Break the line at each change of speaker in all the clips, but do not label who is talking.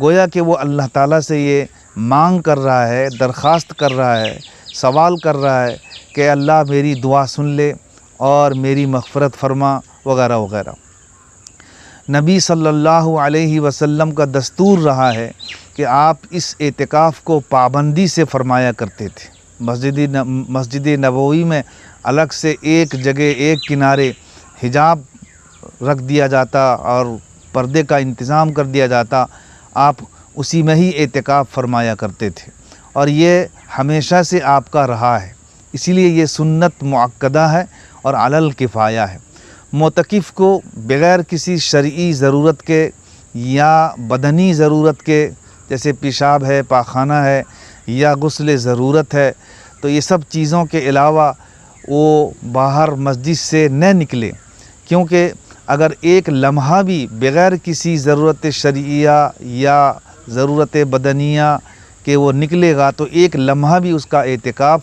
گویا کہ وہ اللہ تعالیٰ سے یہ مانگ کر رہا ہے، درخواست کر رہا ہے، سوال کر رہا ہے کہ اللہ میری دعا سن لے اور میری مغفرت فرما وغیرہ وغیرہ۔ نبی صلی اللہ علیہ وسلم کا دستور رہا ہے کہ آپ اس اعتکاف کو پابندی سے فرمایا کرتے تھے۔ مسجد نبوی میں الگ سے ایک جگہ ایک کنارے حجاب رکھ دیا جاتا اور پردے کا انتظام کر دیا جاتا، آپ اسی میں ہی اعتکاف فرمایا کرتے تھے، اور یہ ہمیشہ سے آپ کا رہا ہے۔ اسی لیے یہ سنت مؤکدہ ہے اور علی الکفایہ ہے۔ معتکف کو بغیر کسی شرعی ضرورت کے یا بدنی ضرورت کے، جیسے پیشاب ہے، پاخانہ ہے یا غسل ضرورت ہے، تو یہ سب چیزوں کے علاوہ وہ باہر مسجد سے نہ نکلے، کیونکہ اگر ایک لمحہ بھی بغیر کسی ضرورت شرعیہ یا ضرورت بدنیہ کہ وہ نکلے گا تو ایک لمحہ بھی اس کا اعتکاف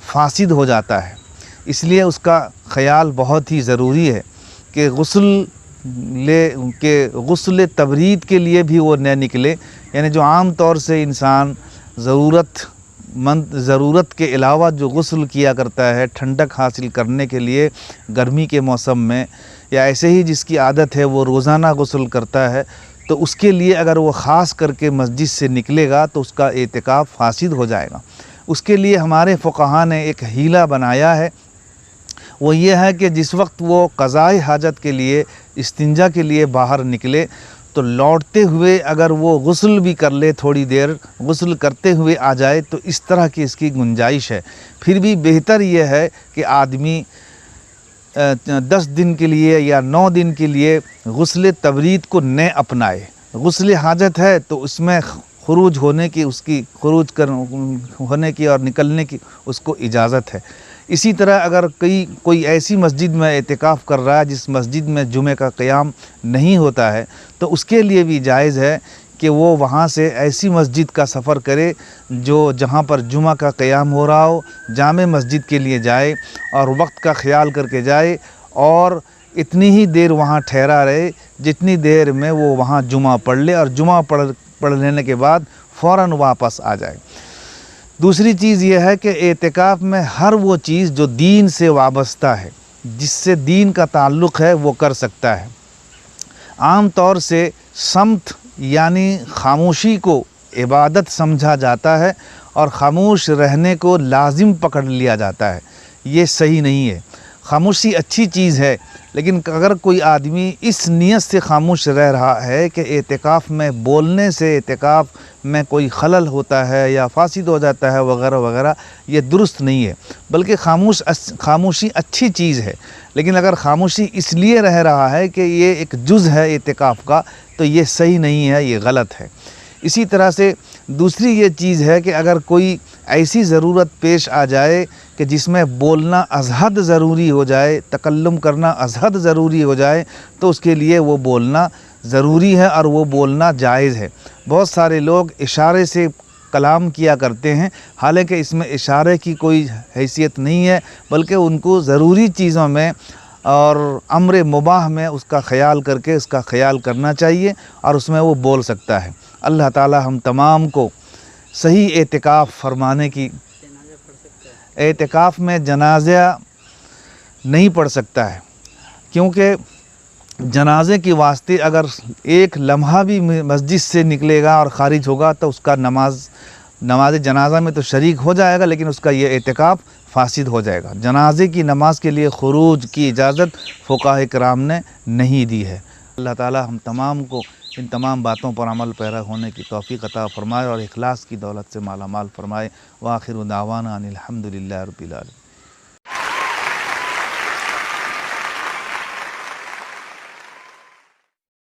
فاسد ہو جاتا ہے۔ اس لیے اس کا خیال بہت ہی ضروری ہے کہ غسل تبرید کے لیے بھی وہ نہ نکلے، یعنی جو عام طور سے انسان ضرورت کے علاوہ جو غسل کیا کرتا ہے ٹھنڈک حاصل کرنے کے لیے گرمی کے موسم میں، یا ایسے ہی جس کی عادت ہے وہ روزانہ غسل کرتا ہے، تو اس کے لیے اگر وہ خاص کر کے مسجد سے نکلے گا تو اس کا اعتکاف فاسد ہو جائے گا۔ اس کے لیے ہمارے فقہا نے ایک حیلہ بنایا ہے، وہ یہ ہے کہ جس وقت وہ قضائے حاجت کے لیے، استنجا کے لیے باہر نکلے تو لوٹتے ہوئے اگر وہ غسل بھی کر لے، تھوڑی دیر غسل کرتے ہوئے آ جائے تو اس طرح کی اس کی گنجائش ہے۔ پھر بھی بہتر یہ ہے کہ آدمی 10 دن کے لیے یا 9 دن کے لیے غسل تبرید کو نہ اپنائے۔ غسل حاجت ہے تو اس میں خروج ہونے کی اور نکلنے کی اس کو اجازت ہے۔ اسی طرح اگر کوئی ایسی مسجد میں اعتکاف کر رہا ہے جس مسجد میں جمعہ کا قیام نہیں ہوتا ہے، تو اس کے لیے بھی جائز ہے کہ وہ وہاں سے ایسی مسجد کا سفر کرے جہاں پر جمعہ کا قیام ہو رہا ہو، جامع مسجد کے لیے جائے اور وقت کا خیال کر کے جائے، اور اتنی ہی دیر وہاں ٹھہرا رہے جتنی دیر میں وہ وہاں جمعہ پڑھ لے، اور جمعہ پڑھ لینے کے بعد فوراً واپس آ جائے۔ دوسری چیز یہ ہے کہ اعتکاف میں ہر وہ چیز جو دین سے وابستہ ہے، جس سے دین کا تعلق ہے، وہ کر سکتا ہے۔ عام طور سے صمت یعنی خاموشی کو عبادت سمجھا جاتا ہے اور خاموش رہنے کو لازم پکڑ لیا جاتا ہے، یہ صحیح نہیں ہے۔ خاموشی اچھی چیز ہے، لیکن اگر کوئی آدمی اس نیت سے خاموش رہ رہا ہے کہ اعتکاف میں بولنے سے اعتکاف میں کوئی خلل ہوتا ہے یا فاسد ہو جاتا ہے وغیرہ وغیرہ، یہ درست نہیں ہے۔ بلکہ خاموشی اچھی چیز ہے، لیکن اگر خاموشی اس لیے رہ رہا ہے کہ یہ ایک جز ہے اعتکاف کا، تو یہ صحیح نہیں ہے، یہ غلط ہے۔ اسی طرح سے دوسری یہ چیز ہے کہ اگر کوئی ایسی ضرورت پیش آ جائے کہ جس میں بولنا از حد ضروری ہو جائے، تکلم کرنا از حد ضروری ہو جائے، تو اس کے لیے وہ بولنا ضروری ہے اور وہ بولنا جائز ہے۔ بہت سارے لوگ اشارے سے کلام کیا کرتے ہیں، حالانکہ اس میں اشارے کی کوئی حیثیت نہیں ہے، بلکہ ان کو ضروری چیزوں میں اور امر مباح میں اس کا خیال کر کے اس کا خیال کرنا چاہیے، اور اس میں وہ بول سکتا ہے۔ اللہ تعالی ہم تمام کو صحیح اعتکاف فرمانے کی۔ اعتکاف میں جنازہ نہیں پڑھ سکتا ہے، کیونکہ جنازے کے واسطے اگر ایک لمحہ بھی مسجد سے نکلے گا اور خارج ہوگا تو اس کا نماز جنازہ میں تو شریک ہو جائے گا، لیکن اس کا یہ اعتکاف فاسد ہو جائے گا۔ جنازے کی نماز کے لیے خروج کی اجازت فقہاء کرام نے نہیں دی ہے۔ اللہ تعالی ہم تمام کو ان تمام باتوں پر عمل پیرا ہونے کی توفیق عطا فرمائے اور اخلاص کی دولت سے مالا مال فرمائے۔ وآخر دعوانا ان الحمد للہ رب العالمین۔